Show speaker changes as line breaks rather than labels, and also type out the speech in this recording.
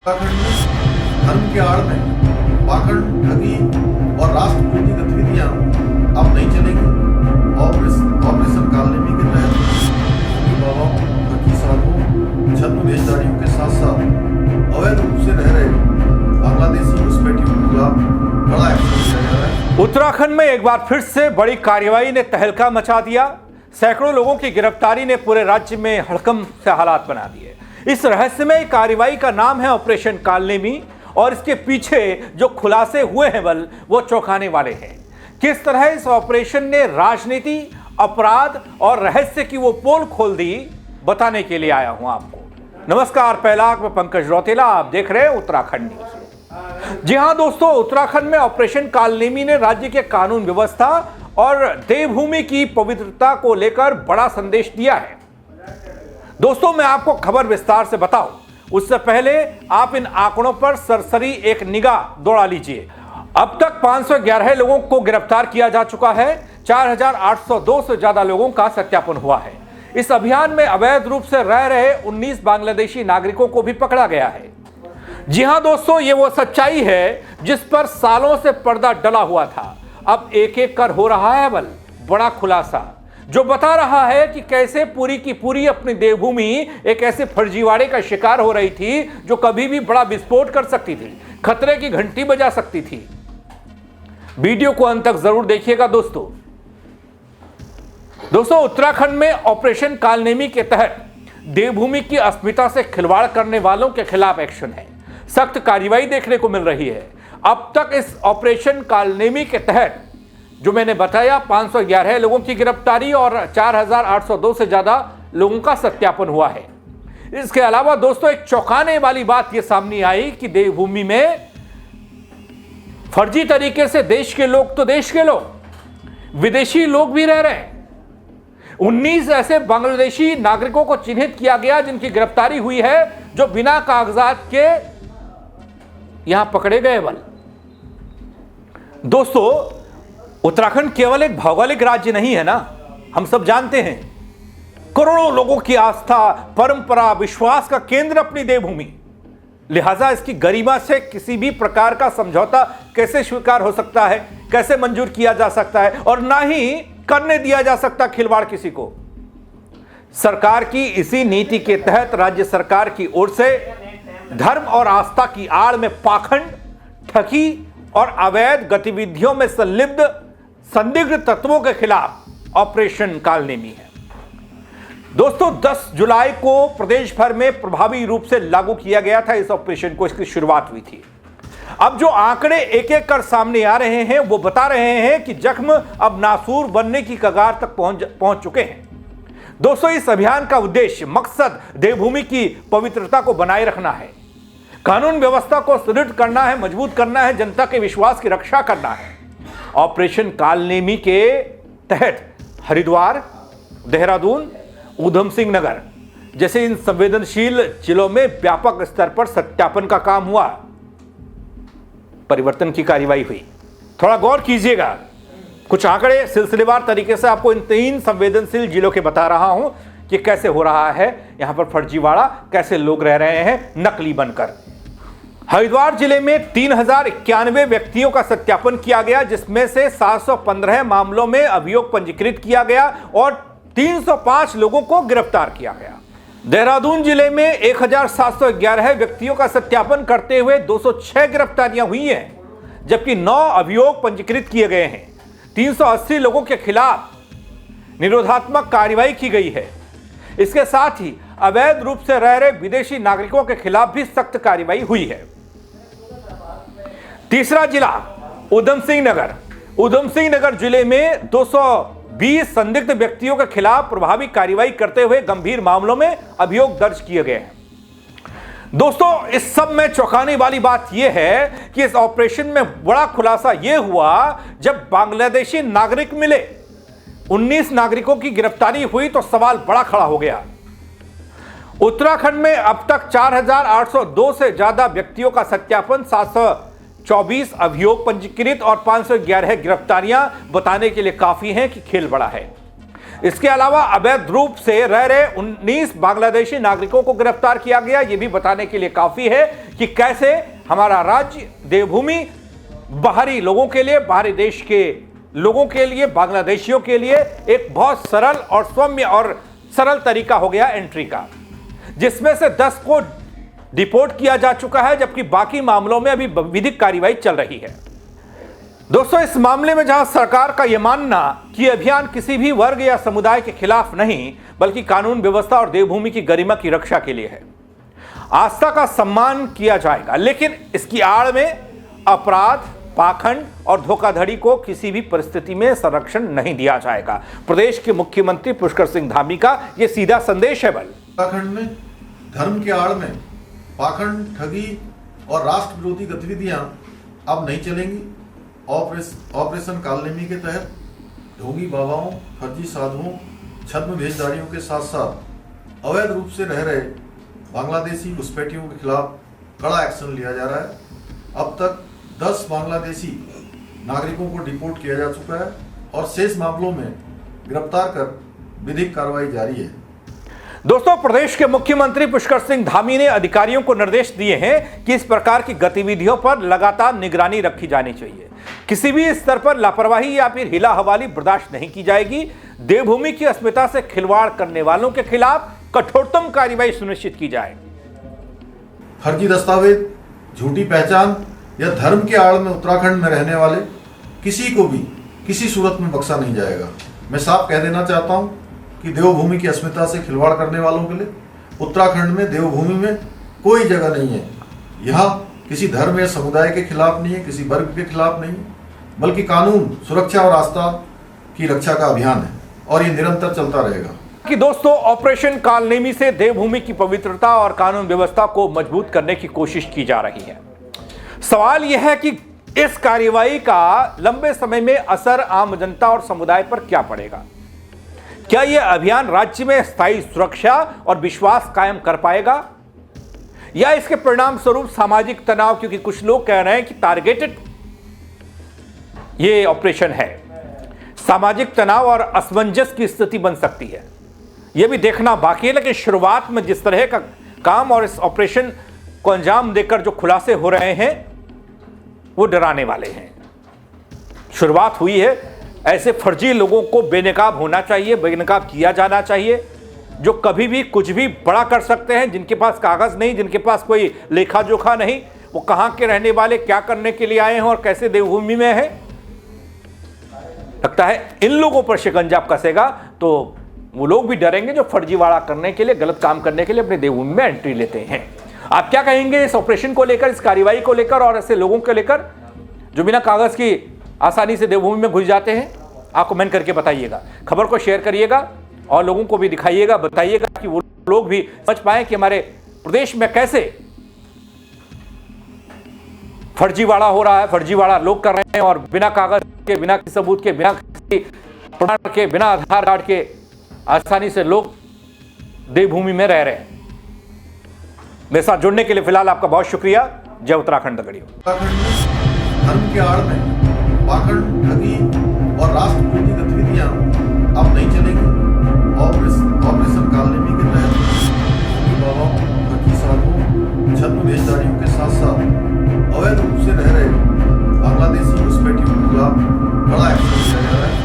उत्तराखंड में धर्म के आड़ में पाखंड, ठगी और राष्ट्र विरोधी गतिविधियां अब नहीं चलेंगी। ऑपरेशन कालनेमी के तहत बाबाओं, ठगी साधुओं, छद्मवेशधारियों के साथ साथ अवैध रूप से रह रहे बांग्लादेशी घुसपैठियों के खिलाफ बड़ा एक्शन लिया जा रहा है।
उत्तराखंड में एक बार फिर से बड़ी कार्रवाई ने तहलका मचा दिया। सैकड़ों लोगों की गिरफ्तारी ने पूरे राज्य में हड़कंप से हालात बना दिए। इस रहस्यमय कार्रवाई का नाम है ऑपरेशन कालनेमी और इसके पीछे जो खुलासे हुए हैं वो चौंकाने वाले हैं। किस तरह इस ऑपरेशन ने राजनीति, अपराध और रहस्य की वो पोल खोल दी, बताने के लिए आया हूं आपको। नमस्कार, पहला मैं पंकज रौतेला, आप देख रहे हैं उत्तराखंड न्यूज। जी हां दोस्तों, उत्तराखंड में ऑपरेशन कालनेमी ने राज्य के कानून व्यवस्था और देवभूमि की पवित्रता को लेकर बड़ा संदेश दिया है। दोस्तों, मैं आपको खबर विस्तार से बताऊं उससे पहले आप इन आंकड़ों पर सरसरी एक निगाह दौड़ा लीजिए। अब तक 511 लोगों को गिरफ्तार किया जा चुका है। 4802 से ज्यादा लोगों का सत्यापन हुआ है। इस अभियान में अवैध रूप से रह रहे 19 बांग्लादेशी नागरिकों को भी पकड़ा गया है। जी हां दोस्तों, ये वो सच्चाई है जिस पर सालों से पर्दा डला हुआ था। अब एक एक कर हो रहा है बड़ा खुलासा, जो बता रहा है कि कैसे पूरी की पूरी अपनी देवभूमि एक ऐसे फर्जीवाड़े का शिकार हो रही थी जो कभी भी बड़ा विस्फोट कर सकती थी, खतरे की घंटी बजा सकती थी। वीडियो को अंत तक जरूर देखिएगा दोस्तों। उत्तराखंड में ऑपरेशन कालनेमी के तहत देवभूमि की अस्मिता से खिलवाड़ करने वालों के खिलाफ एक्शन है। सख्त कार्रवाई देखने को मिल रही है। अब तक इस ऑपरेशन कालनेमी के तहत जो मैंने बताया 511 लोगों की गिरफ्तारी और 4802 से ज्यादा लोगों का सत्यापन हुआ है। इसके अलावा दोस्तों, एक चौंकाने वाली बात यह सामने आई कि देवभूमि में फर्जी तरीके से देश के लोग तो देश के लोग, विदेशी लोग भी रह रहे हैं। 19 ऐसे बांग्लादेशी नागरिकों को चिन्हित किया गया जिनकी गिरफ्तारी हुई है, जो बिना कागजात के यहां पकड़े गए। दोस्तों, उत्तराखंड केवल एक भौगोलिक राज्य नहीं है ना, हम सब जानते हैं। करोड़ों लोगों की आस्था, परंपरा, विश्वास का केंद्र अपनी देवभूमि। लिहाजा इसकी गरिमा से किसी भी प्रकार का समझौता कैसे स्वीकार हो सकता है, कैसे मंजूर किया जा सकता है, और ना ही करने दिया जा सकता खिलवाड़ किसी को। सरकार की इसी नीति के तहत राज्य सरकार की ओर से धर्म और आस्था की आड़ में पाखंड, ठगी और अवैध गतिविधियों में संदिग्ध तत्वों के खिलाफ ऑपरेशन कालनेमी है। दोस्तों, 10 जुलाई को प्रदेश भर में प्रभावी रूप से लागू किया गया था इस ऑपरेशन को। इसकी शुरुआत हुई थी। अब जो आंकड़े एक एक कर सामने आ रहे हैं वो बता रहे हैं कि जख्म अब नासूर बनने की कगार तक पहुंच चुके हैं। दोस्तों, इस अभियान का उद्देश्य, मकसद देवभूमि की पवित्रता को बनाए रखना है, कानून व्यवस्था को सुदृढ़ करना है, मजबूत करना है, जनता के विश्वास की रक्षा करना है। ऑपरेशन कालनेमी के तहत हरिद्वार, देहरादून, ऊधम सिंह नगर जैसे इन संवेदनशील जिलों में व्यापक स्तर पर सत्यापन का काम हुआ, परिवर्तन की कार्रवाई हुई। थोड़ा गौर कीजिएगा, कुछ आंकड़े सिलसिलेवार तरीके से आपको इन 3 संवेदनशील जिलों के बता रहा हूं कि कैसे हो रहा है यहां पर फर्जीवाड़ा, कैसे लोग रह रहे हैं नकली बनकर। हरिद्वार जिले में 3091 व्यक्तियों का सत्यापन किया गया, जिसमें से 715 मामलों में अभियोग पंजीकृत किया गया और 305 लोगों को गिरफ्तार किया गया। देहरादून जिले में 1711 व्यक्तियों का सत्यापन करते हुए 206 गिरफ्तारियां हुई हैं, जबकि 9 अभियोग पंजीकृत किए गए हैं। 380 लोगों के खिलाफ निरोधात्मक कार्रवाई की गई है। इसके साथ ही अवैध रूप से रह रहे विदेशी नागरिकों के खिलाफ भी सख्त कार्रवाई हुई है। तीसरा जिला ऊधम सिंह नगर। ऊधम सिंह नगर जिले में 220 संदिग्ध व्यक्तियों के खिलाफ प्रभावी कार्रवाई करते हुए गंभीर मामलों में अभियोग दर्ज किए गए हैं। दोस्तों, इस सब में चौंकाने वाली बात यह है कि इस ऑपरेशन में बड़ा खुलासा यह हुआ जब बांग्लादेशी नागरिक मिले। 19 नागरिकों की गिरफ्तारी हुई तो सवाल बड़ा खड़ा हो गया। उत्तराखंड में अब तक 4802 से ज्यादा व्यक्तियों का सत्यापन, 724 अभियोग पंजीकृत और 511 गिरफ्तारियां बताने के लिए काफी हैं कि खेल बड़ा है। इसके अलावा अवैध रूप से रह रहे 19 बांग्लादेशी नागरिकों को गिरफ्तार किया गया। यह भी बताने के लिए काफी है कि कैसे हमारा राज्य देवभूमि बाहरी लोगों के लिए, बाहरी देश के लोगों के लिए, बांग्लादेशियों के लिए एक बहुत सरल और सौम्य और सरल तरीका हो गया एंट्री का, जिसमें से 10 को डिपोर्ट किया जा चुका है, जबकि बाकी मामलों में अभी विधिक कार्रवाई चल रही है। दोस्तों, इस मामले में जहां सरकार का यह मानना कि अभियान किसी भी वर्ग या समुदाय के खिलाफ नहीं, बल्कि कानून व्यवस्था और देवभूमि की गरिमा की रक्षा के लिए है, आस्था का सम्मान किया जाएगा, लेकिन इसकी आड़ में अपराध, पाखंड और धोखाधड़ी को किसी भी परिस्थिति में संरक्षण नहीं दिया जाएगा। प्रदेश के मुख्यमंत्री पुष्कर सिंह धामी का यह सीधा संदेश है।
उत्तराखंड में धर्म के आड़ में पाखंड, ठगी और राष्ट्र विरोधी गतिविधियां अब नहीं चलेंगी। ऑपरेशन कालनेमी के तहत ढोंगी बाबाओं, फर्जी साधुओं, छद्म भेजदारियों के साथ साथ अवैध रूप से रह रहे बांग्लादेशी घुसपैठियों के खिलाफ कड़ा एक्शन लिया जा रहा है। अब तक 10 बांग्लादेशी नागरिकों को डिपोर्ट किया जा चुका है और शेष मामलों में गिरफ्तार कर विधिक कार्रवाई जारी है।
दोस्तों, प्रदेश के मुख्यमंत्री पुष्कर सिंह धामी ने अधिकारियों को निर्देश दिए हैं कि इस प्रकार की गतिविधियों पर लगातार निगरानी रखी जानी चाहिए। किसी भी स्तर पर लापरवाही या फिर हिला हवाली बर्दाश्त नहीं की जाएगी। देवभूमि की अस्मिता से खिलवाड़ करने वालों के खिलाफ कठोरतम कार्रवाई सुनिश्चित की जाए।
फर्जी दस्तावेज, झूठी पहचान या धर्म के आड़ में उत्तराखंड में रहने वाले किसी को भी किसी सूरत में बख्शा नहीं जाएगा। मैं साफ कह देना चाहता हूं कि देवभूमि की अस्मिता से खिलवाड़ करने वालों के लिए उत्तराखंड में, देवभूमि में कोई जगह नहीं है। यहाँ किसी धर्म या समुदाय के खिलाफ नहीं है, किसी वर्ग के खिलाफ नहीं है, बल्कि कानून, सुरक्षा और आस्था की रक्षा का अभियान है और ये निरंतर चलता रहेगा।
कि दोस्तों, ऑपरेशन कालनेमी से देवभूमि की पवित्रता और कानून व्यवस्था को मजबूत करने की कोशिश की जा रही है। सवाल यह है कि इस कार्रवाई का लंबे समय में असर आम जनता और समुदाय पर क्या पड़ेगा। क्या यह अभियान राज्य में स्थायी सुरक्षा और विश्वास कायम कर पाएगा, या इसके परिणाम स्वरूप सामाजिक तनाव, क्योंकि कुछ लोग कह रहे हैं कि टारगेटेड ये ऑपरेशन है, सामाजिक तनाव और असमंजस की स्थिति बन सकती है। यह भी देखना बाकी है। लेकिन शुरुआत में जिस तरह का काम और इस ऑपरेशन को अंजाम देकर जो खुलासे हो रहे हैं वो डराने वाले हैं। शुरुआत हुई है, ऐसे फर्जी लोगों को बेनकाब होना चाहिए, बेनकाब किया जाना चाहिए, जो कभी भी कुछ भी बड़ा कर सकते हैं, जिनके पास कागज नहीं, जिनके पास कोई लेखा जोखा नहीं, वो कहां के रहने वाले, क्या करने के लिए आए हैं और कैसे देवभूमि में है। लगता है इन लोगों पर शिकंजा कसेगा तो वो लोग भी डरेंगे जो फर्जीवाड़ा करने के लिए, गलत काम करने के लिए अपने देवभूमि में एंट्री लेते हैं। आप क्या कहेंगे इस ऑपरेशन को लेकर, इस कार्रवाई को लेकर और ऐसे लोगों को लेकर जो बिना कागज की आसानी से देवभूमि में घुस जाते हैं? आप कमेंट करके बताइएगा, खबर को शेयर करिएगा और लोगों को भी दिखाइएगा, बताइएगा कि वो लोग भी समझ पाए कि हमारे प्रदेश में कैसे फर्जीवाड़ा हो रहा है, फर्जीवाड़ा लोग कर रहे हैं और बिना कागज के, बिना किसी सबूत के, बिना किसी प्रमाण के, बिना आधार कार्ड के आसानी से लोग देवभूमि में रह रहे हैं। मेरे साथ जुड़ने के लिए फिलहाल आपका बहुत शुक्रिया। जय उत्तराखंड दगड़ियों।
उत्तराखंड में धर्म के आड़ में पाखंड, ठगी और राष्ट्र विरोधी गतिविधियां अब नहीं चलेंगी।